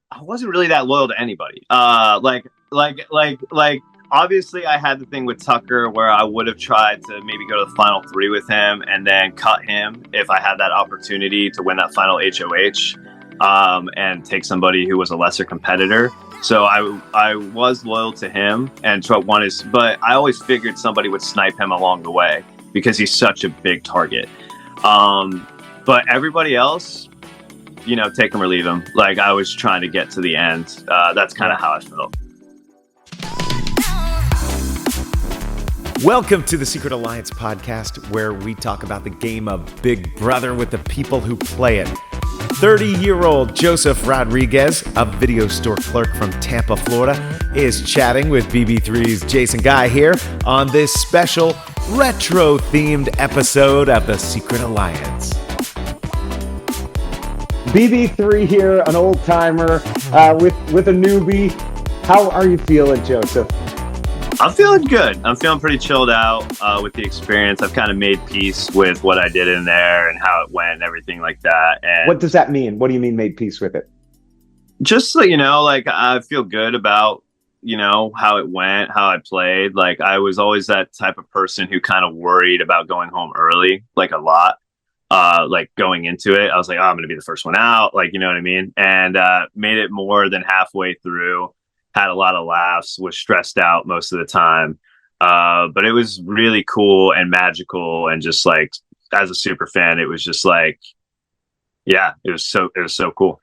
I wasn't really that loyal to anybody. Obviously, I had the thing with Tucker where I would have tried to maybe go to the final three with him and then cut him if I had that opportunity to win that final HOH, and take somebody who was a lesser competitor. So I was loyal to him and wanted, but I always figured somebody would snipe him along the way because he's such a big target. But everybody else, take him or leave him. Like, I was trying to get to the end. That's kind of how I felt. Welcome to the Secret Alliance podcast, where we talk about the game of Big Brother with the people who play it. 30-year-old Joseph Rodriguez, a video store clerk from Tampa, Florida, is chatting with BB3's Jason Guy here on this special retro-themed episode of the Secret Alliance. BB3 here, an old-timer with a newbie. How are you feeling, Joseph? I'm feeling good. I'm feeling pretty chilled out with the experience. I've kind of made peace with what I did in there and how it went and everything like that. And what does that mean? What do you mean made peace with it? just so I feel good about, how it went, how I played. Like, I was always that type of person who kind of worried about going home early, like a lot. Like going into it, I was like, oh, I'm going to be the first one out. Like, you know what I mean? And made it more than halfway through. Had a lot of laughs, was stressed out most of the time. But it was really cool and magical. And just like, as a super fan, it was just like, yeah, it was so cool.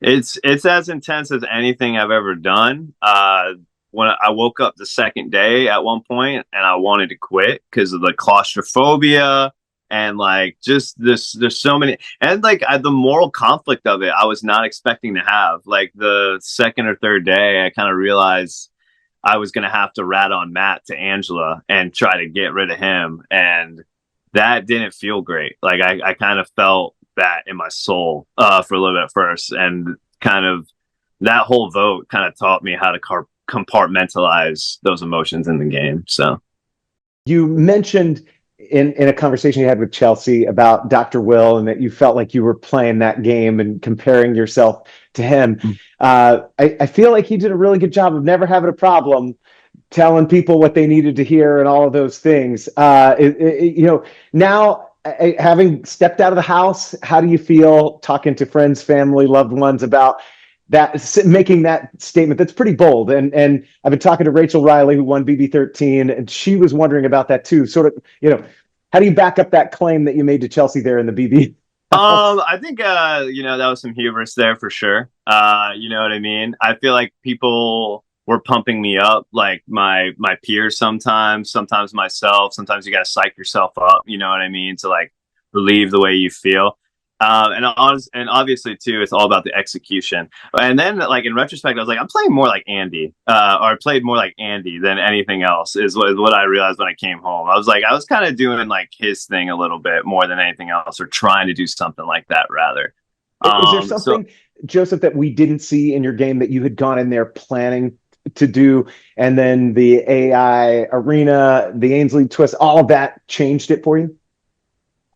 It's as intense as anything I've ever done. When I woke up the second day at one point and I wanted to quit because of the claustrophobia and like just this, there's so many, and like the moral conflict of it, I was not expecting to have. Like the second or third day, I kind of realized I was going to have to rat on Matt to Angela and try to get rid of him. And that didn't feel great. Like I kind of felt that in my soul for a little bit first. And kind of that whole vote kind of taught me how to compartmentalize those emotions in the game. So You mentioned in a conversation you had with Chelsea about Dr. Will and that you felt like you were playing that game and comparing yourself to him. I feel like he did a really good job of never having a problem telling people what they needed to hear and all of those things. Now, having stepped out of the house, how do you feel talking to friends, family, loved ones about that, making that statement? That's pretty bold. And I've been talking to Rachel Riley, who won BB13, and she was wondering about that too. Sort of, how do you back up that claim that you made to Chelsea there in the BB? I think that was some hubris there for sure. You know what I mean? I feel like people were pumping me up, like my peers sometimes myself. Sometimes you got to psych yourself up, you know what I mean, to like relieve the way you feel. And obviously too, it's all about the execution. And then, like, in retrospect, I was like, I'm playing more like Andy, or I played more like Andy than anything else. Is what I realized when I came home. I was kind of doing like his thing a little bit more than anything else, or trying to do something like that rather. Is there something, Joseph, that we didn't see in your game that you had gone in there planning to do, and then the AI arena, the Ainsley twist, all of that changed it for you?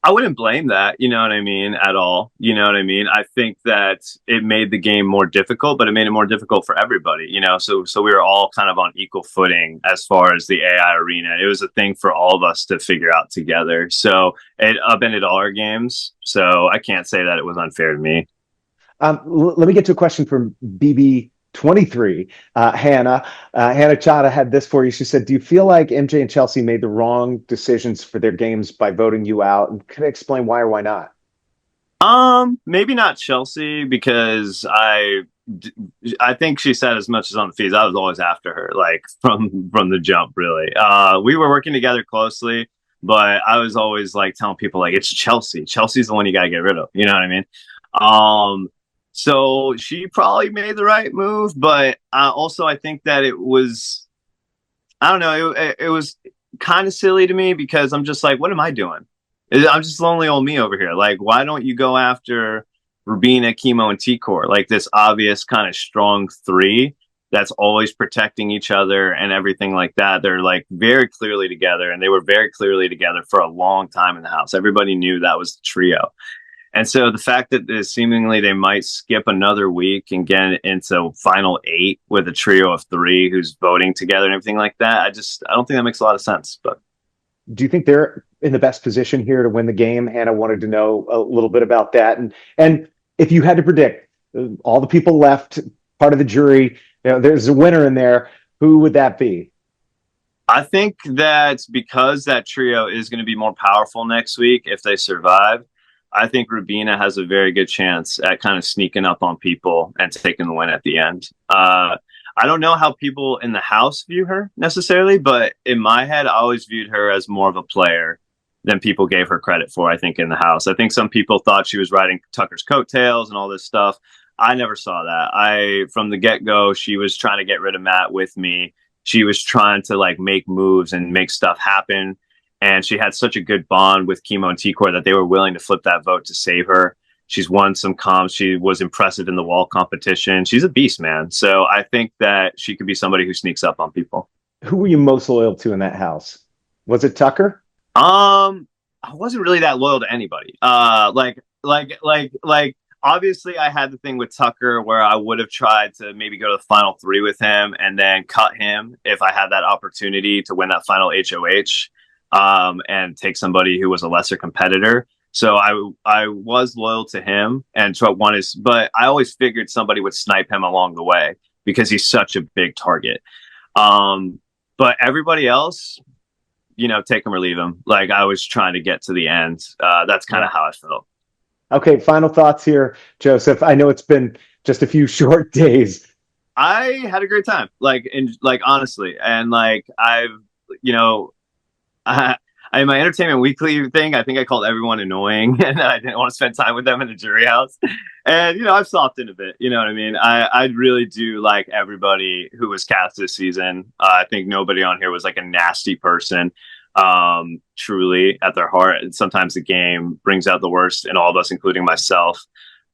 I wouldn't blame that, you know what I mean, at all. You know what I mean? I think that it made the game more difficult, but it made it more difficult for everybody, So we were all kind of on equal footing as far as the AI arena. It was a thing for all of us to figure out together. So it upended all our games. So I can't say that it was unfair to me. Let me get to a question from BB23. Hannah Chada had this for you. She said, do you feel like MJ and Chelsea made the wrong decisions for their games by voting you out? And can I explain why or why not? Maybe not Chelsea, because I think she said as much as on the feeds. I was always after her, like from the jump, really. We were working together closely, but I was always like telling people, like, it's Chelsea. Chelsea's the one you got to get rid of. You know what I mean? So she probably made the right move, but also I think that it was, I don't know, it was kind of silly to me, because I'm just like, what am I doing? I'm just lonely old me over here. Like, why don't you go after Rubina, Kimo, and T-Core? Like this obvious kind of strong three that's always protecting each other and everything like that. They're like very clearly together, and they were very clearly together for a long time in the house. Everybody knew that was the trio. And so the fact that seemingly they might skip another week and get into final 8 with a trio of 3 who's voting together and everything like that, I don't think that makes a lot of sense. But Do you think they're in the best position here to win the game? Hannah wanted to know a little bit about that. And if you had to predict, all the people left, part of the jury, there's a winner in there. Who would that be? I think that because that trio is going to be more powerful next week if they survive, I think Rubina has a very good chance at kind of sneaking up on people and taking the win at the end. I don't know how people in the house view her necessarily, but in my head, I always viewed her as more of a player than people gave her credit for, I think, in the house. I think some people thought she was riding Tucker's coattails and all this stuff. I never saw that. From the get-go, she was trying to get rid of Matt with me. She was trying to like make moves and make stuff happen. And she had such a good bond with Kimo and T-Core that they were willing to flip that vote to save her. She's won some comps. She was impressive in the wall competition. She's a beast, man. So I think that she could be somebody who sneaks up on people. Who were you most loyal to in that house? Was it Tucker? I wasn't really that loyal to anybody. Obviously I had the thing with Tucker where I would have tried to maybe go to the final 3 with him and then cut him if I had that opportunity to win that final HOH, and take somebody who was a lesser competitor. So I was loyal to him and but I always figured somebody would snipe him along the way because he's such a big target. But everybody else, take him or leave him. Like I was trying to get to the end. That's kind of how I felt. Okay, final thoughts here, Joseph. I know it's been just a few short days. I had a great time, honestly, and in my Entertainment Weekly thing, I think I called everyone annoying, and I didn't want to spend time with them in the jury house. And I've softened a bit. You know what I mean? I really do like everybody who was cast this season. I think nobody on here was like a nasty person. Truly at their heart, and sometimes the game brings out the worst in all of us, including myself.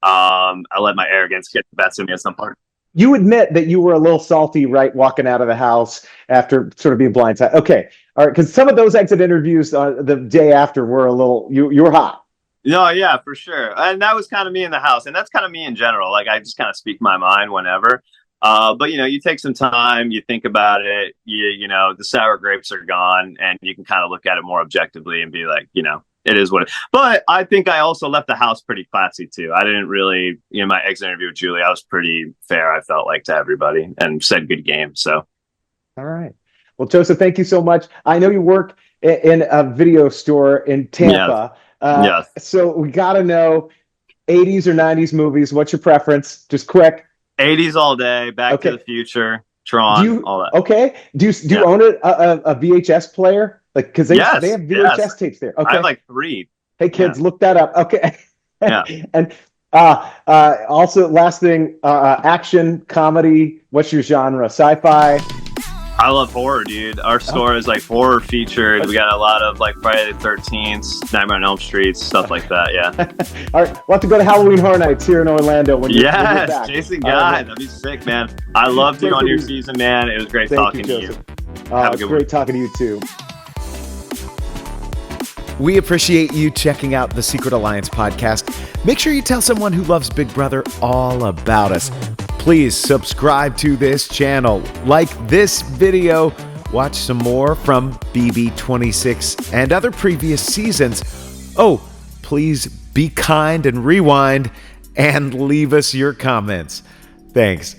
I let my arrogance get the best of me at some point. You admit that you were a little salty, right, walking out of the house after sort of being blindsided. Okay, all right, because some of those exit interviews the day after were a little, you were hot. No, yeah, for sure, and that was kind of me in the house, and that's kind of me in general. Like I just kind of speak my mind whenever. But you take some time, you think about it, the sour grapes are gone, and you can kind of look at it more objectively and be like, it is what it is. But I think I also left the house pretty classy too. I didn't really, my exit interview with Julie, I was pretty fair, I felt like, to everybody, and said good game. So. All right. Well, Joseph, thank you so much. I know you work in a video store in Tampa. Yes. So we got to know 80s or 90s movies. What's your preference? Just quick. 80s all day, Back to the Future, Tron, all that. Okay. Do you own a VHS player? Like, because they have VHS tapes there. Okay. I have like 3. Hey, kids, look that up. Okay. Yeah. And also, last thing, action, comedy. What's your genre? Sci-fi? I love horror, dude. Our store is like horror featured. We got a lot of like Friday the 13th, Nightmare on Elm Street, stuff like that. Yeah. All right. We'll have to go to Halloween Horror Nights here in Orlando. When you're back. Jason Guy. That'd be sick, man. I loved you on your season, man. It was great talking to you. Have a good one. Great talking to you, too. We appreciate you checking out the Secret Alliance podcast. Make sure you tell someone who loves Big Brother all about us. Please subscribe to this channel, like this video, watch some more from BB26 and other previous seasons. Oh, please be kind and rewind and leave us your comments. Thanks.